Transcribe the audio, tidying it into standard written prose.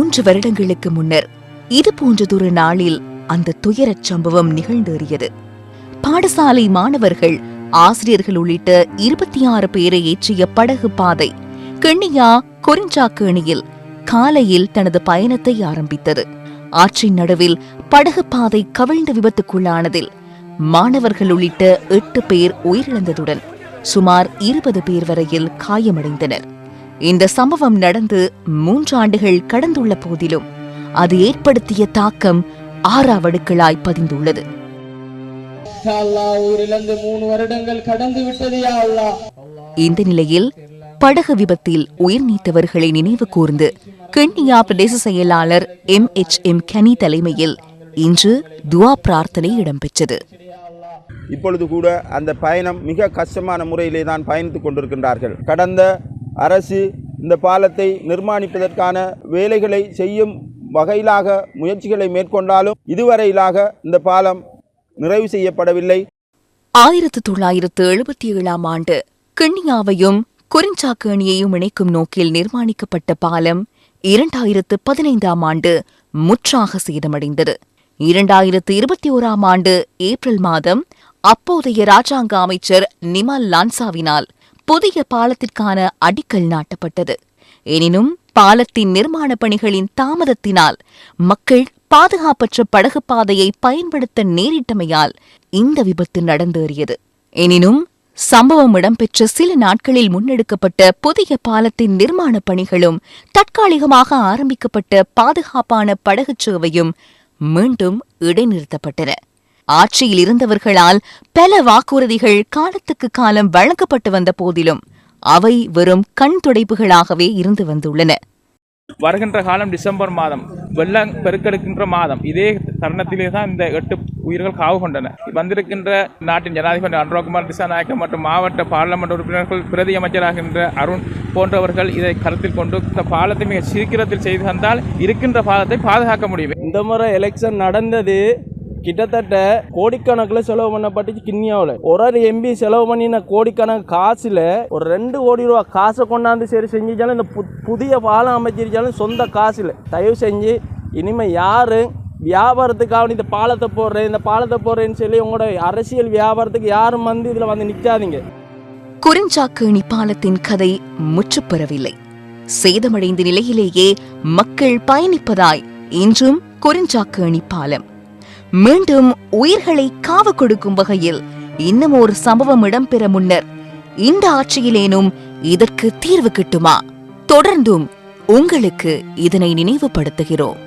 3 வருடங்களுக்கு முன்னர் இது போன்றதொரு நாளில் அந்த துயரச் சம்பவம் நிகழ்ந்தேறியது. பாடசாலை மாணவர்கள், ஆசிரியர்கள் உள்ளிட்ட 26 பேரை ஏற்றிய படகு பாதை கென்னியா கொரிஞ்சாக்கேணியில் காலையில் தனது பயணத்தை ஆரம்பித்தது. ஆற்றின் நடுவில் படகு பாதை கவிழ்ந்து விபத்துக்குள்ளானதில் மாணவர்கள் உள்ளிட்ட 8 பேர் உயிரிழந்ததுடன் சுமார் 20 பேர் வரையில் காயமடைந்தனர். இந்த சம்பவம் நடந்து 3 ஆண்டுகள் கடந்துள்ள போதிலும் அது ஏற்படுத்திய தாக்கம் ஆறாவடுக்களாய் பதிந்துள்ளது. இந்த நிலையில் படகு விபத்தில் உயிர் நீத்தவர்களை நினைவு கூர்ந்து கென்னியா பிரதேச செயலாளர் MHM கனி தலைமையில் இன்று துவா பிரார்த்தனை இடம்பெற்றது. இப்பொழுது கூட அந்த பயணம் மிக கஷ்டமான முறையிலே தான் பயணித்துக் கொண்டிருக்கின்றார்கள். கடந்த அரசு இந்த பாலத்தை நிர்மாணிப்பதற்கான வேலைகளை செய்யும் வகையிலாக முயற்சிகளை மேற்கொண்டாலும் இதுவரையிலாக இந்த பாலம் நிறைவு செய்யப்படவில்லை. 1977ஆம் ஆண்டு கென்னியாவையும் கொரிஞ்சாக்கேணியையும் இணைக்கும் நோக்கில் நிர்மாணிக்கப்பட்ட பாலம் 2015ஆம் ஆண்டு முற்றாக சேதமடைந்தது. 2021ஆம் ஆண்டு ஏப்ரல் மாதம் அப்போதைய ராஜாங்க அமைச்சர் நிமல் லான்சாவினால் புதிய பாலத்திற்கான அடிக்கல் நாட்டப்பட்டது. எனினும் பாலத்தின் நிர்மாண பணிகளின் தாமதத்தினால் மக்கள் பாதுகாப்பற்ற படகு பாதையை பயன்படுத்த நேரிட்டமையால் இந்த விபத்து நடந்தேறியது. எனினும் சம்பவம் இடம்பெற்ற சில நாட்களில் முன்னெடுக்கப்பட்ட புதிய பாலத்தின் நிர்மாண பணிகளும் தற்காலிகமாக ஆரம்பிக்கப்பட்ட பாதுகாப்பான படகுச் சேவையும் மீண்டும் இடைநிறுத்தப்பட்டன. ஆட்சியில் இருந்தவர்களால் பல வாக்குறுதிகள் காலத்துக்கு காலம் வழங்கப்பட்டு வந்த போதிலும் அவை வெறும் கண் துடைப்புகளாகவே இருந்து வந்துள்ளன. வருகின்ற காலம் டிசம்பர் மாதம், வெள்ளம் பெருக்கெடுக்கின்ற மாதம். இதே தருணத்திலே தான் இந்த 8 உயிர்கள் காவு கொண்டன. வந்திருக்கின்ற நாட்டின் ஜனாதிபதி அனுரகுமார் திசாநாயக்க மற்றும் மாவட்ட பார்லமெண்ட் உறுப்பினர்கள், பிரதி அமைச்சராகின்ற அருண் போன்றவர்கள் இதை கருத்தில் கொண்டு இந்த பாலத்தை மிக சீக்கிரத்தில் செய்து தந்தால் இருக்கின்ற பாலத்தை பாதுகாக்க முடியும். இந்த முறை எலெக்ஷன் நடந்தது கிட்டத்தட்ட கோடிக்கணக்கில் செலவு பண்ணப்பட்டுச்சு. கிண்ணியாவில் ஒரு எம்பி செலவு பண்ணின கோடிக்கணக்கு காசில் ஒரு 2 கோடி ரூபா காசை கொண்டாந்து சரி செஞ்சிச்சாலும் இந்த புதிய பாலம் அமைச்சிருச்சாலும் சொந்த காசில். தயவு செஞ்சு இனிமேல் யாரும் வியாபாரத்துக்காக இந்த பாலத்தை போடுறேன்னு சொல்லி உங்களோட அரசியல் வியாபாரத்துக்கு யாரும் இதில் வந்து நிற்காதீங்க. கொரிஞ்சாக்கேணி பாலத்தின் கதை முற்றுப்பெறவில்லை. சேதமடைந்த நிலையிலேயே மக்கள் பயணிப்பதாய் இன்றும் கொரிஞ்சாக்கேணி பாலம் மீண்டும் உயிர்களை காவு கொடுக்கும் வகையில் இன்னும் ஒரு சம்பவம் இடம்பெற முன்னர் இந்த ஆட்சியிலேனும் இதற்கு தீர்வு கிட்டுமா? தொடர்ந்தும் உங்களுக்கு இதனை நினைவுபடுத்துகிறோம்.